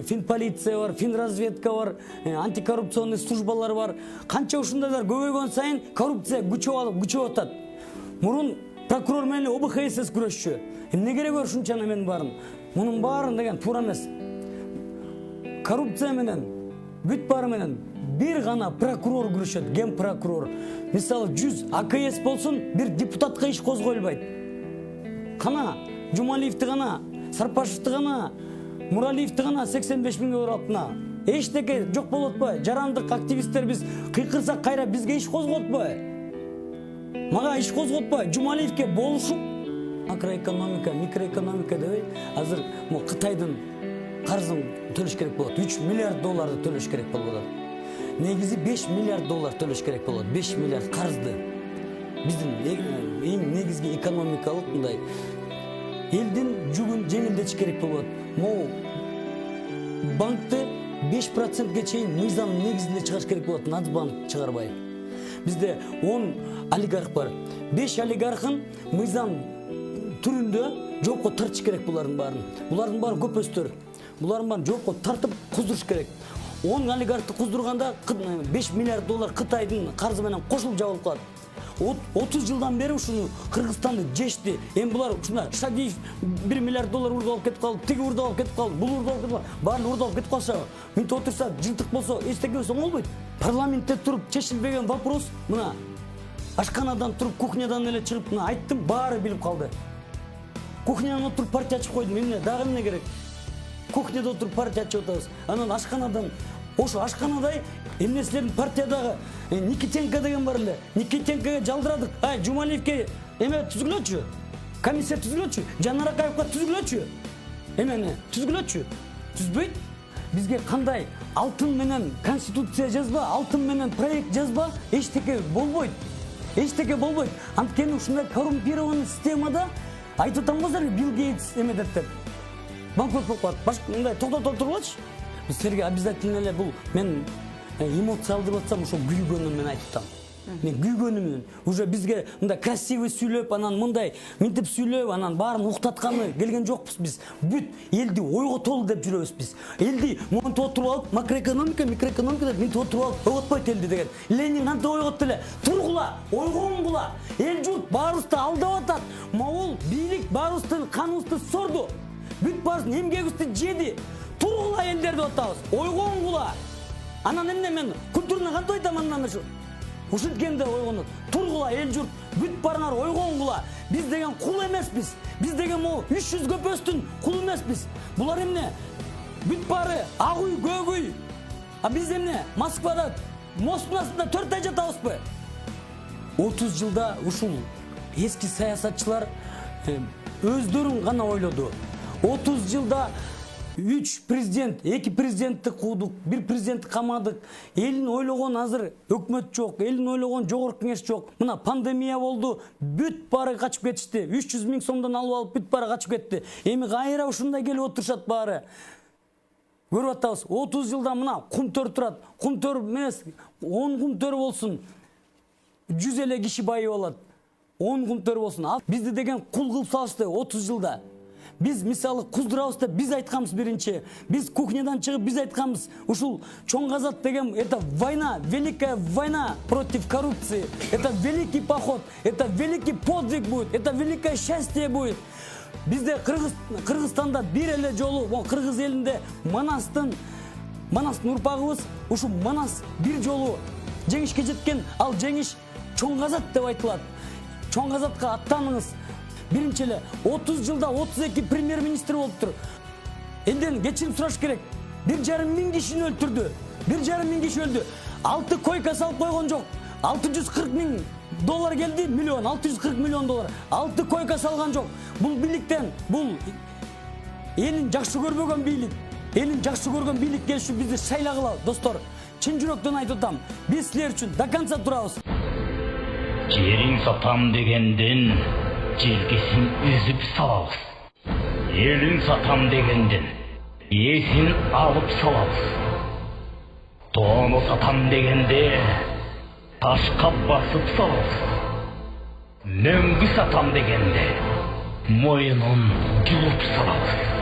финполиция бар, финразведка бар, антикоррупционный службалар бар. Канча ушундайлар көбөйгөн сайын коррупция күчөп атат. Мурун прокурор менен ОБХСС күрөшчү. Эмне кереги бар ушунчаны мен барын? Мунун баарын деген туура эмес. Коррупция менен, бүт бары менен бир гана прокурор күрөшөт, ген прокурор. Мисалы 100 АКС болсун, бир депутатка иш козголбайт. Кана Жумалиевди гана, Сарпашевди гана, Муралиевди гана 85 000 евро алтына. Эчтеке жок болот атпайбы? Жарандык активисттер биз кыйкырсак кайра бизге иш козготпайбы? Мага иш козготпайбы? Жумалиевге болушуп макроэкономика, микроэкономика дебей, азыр мо Кытайдын карзын төлөш керек болот. 3 миллиард долларды төлөш керек болот. Негизи 5 миллиард доллар төлөш керек болот. 5 миллиард карзды. Биздин эң негизги экономикалык мындай элдин жүгүн жеңилдетиш керек болот. Могу банкты 5%ге чейин мыйзам негизинде чыгарыш керек болот, Нацбанк чыгарбай. Бизде 10 олигарх бар. 5 олигархын мыйзам түрүндө жокко тартыш керек булардын баарын. Булардын баары көпөстөр. Булардын баарын жокко тартып куздуруш керек. 10 олигархты куздурганда 5 миллиард доллар Кытайдын карзы менен кошулуп жабылып калат. 30 жылдан бери ушуну Кыргызстанды жешти. Эми булар ушунда Шадиев 1 миллиард доллар урдуп алып кетип калды, тиги урдуп алып кетип калды, бул урдуп алып кетип калды. Баарын урдуп алып кетип калса, мынтип отурса, жынтык болсо, эчтеке болсо болбойт. Парламентте туруп чечилбеген вопрос мына ашканадан туруп, кухнядан эле чыгып, мына айттым, баары билип калды. Кухнядан отуруп партия ачып койдум, эмне дагы эмне керек? Кухняда отуруп партия ачып атабыз. Анан ашканадан ошо ашканадай эмнеселердин партиядагы Никитенко деген бар эле. Никитенкоге жалдырадык. Жумалиевге эме түзүлөчү. Комиссия түзүлөчү. Жанар Акаевга түзүлөчү. Эмени түзүлөчү. Түзбөйт. Бизге кандай алтын менен конституция жазба, алтын менен проект жазба, эчтеке болбойт. Эчтеке болбойт. Анткени ушундай коррумпированный системада айтып атамбыздар, Билл Гейтс эмедет деп. Банкрот болуп калат. Башка мындай токтотуп тургулачы. Силерге обязательно эле бул мен эмоциялдырып атсам, ошо күйгөнүм менен айтып атам. Мен күйгөнүм менен уже бизге мындай красивый сүйлөп, анан мындай минтип сүйлөп, анан баарын уктатканы келген жокпуз биз. Бүт элди ойго толу деп жүрөбүз биз. Элди монтип отуруп алып, макроэкономика, микроэкономика деп минтип отуруп алып, ойготпойт элди деген. Ленин кантип ойготту эле? Тургула, ойгонгула. Эл журт баарыбызды алдап атат. Могул бийлик баарыбыздын каныбызды сорду. Бүт баарыбыздын эмгегибизди жеди. Тургула элдер деп атабыз. Ойгонгула. Анан эмне мен культурно кантип айтам андан ушу? Ушинткенде ойгонот. Тургула эл журт, бүт баарыңар ойгонгула. Биз деген кул эмеспиз. Биз деген могу 300 көпөстүн кулу эмеспиз. Булар эмне? Бүт баары ак үй, көк үй. Биз эмне? Москвада мосттун астында 4 ай жатабызбы? 30 жылда ушул эски саясатчылар өздөрүн гана ойлоду. 30 жылда 3 президент, 2 президентти куудук, 1 президентти камадык. Элин ойлогон азыр өкмөт жок, элин ойлогон жогорку кеңеш жок. Мына пандемия болду, бүт баары качып кетишти. 300 000 сомдон алып бүт баары качып кетти. Эми кайра ушундай келип отурушат баары. Көрүп атабыз, 30 жылда мына кумтөр турат. Кумтөр эмес, 10 кумтөр болсун. 100 эле киши байып алат. 10 кумтөр болсун. Бизди деген кул кылып салышты 30 жылда. Biz misалы куздурабыз деп биз айтканбыз биринчи. Биз кухнядан чыгып биз айтканбыз. Ушул чоң казат деген это война, великая война против коррупции. Это великий поход, это великий подвиг будет, это великое счастье будет. Бизде Кыргызстанда бир эле жолу, кыргыз элинде Манастын урпагыбыз, ушу Манас бир жолу жеңишке жеткен, ал жеңиш чоң казат деп айтылат. Чоң казатка аттаныңыз. Биринчи эле 30 жылда 32 премьер-министр болуптур. Элден кечирим сураш керек. 1,5 миң кишини өлтүрдү. 1,5 миң киши өлдү. 6 койка салып койгон жок. 640 000 доллар келди, миллион, 640 миллион доллар. 6 койка салган жок. Бул бийликтен, бул элин жакшы көрбөгөн бийлик. Элин жакшы көргөн бийлик келишип бизди шайлагыла, достор. Чын жүрөктөн айтып атам. Биз силер үчүн до конца турабыз. Жерин сатам дегенден желкесин үзүп салабыз. Элин сатам дегенден эсин алып салабыз. Тоону сатам дегенде ташка басып салабыз. Мөңгү сатам дегенде мойнун жулуп салабыз.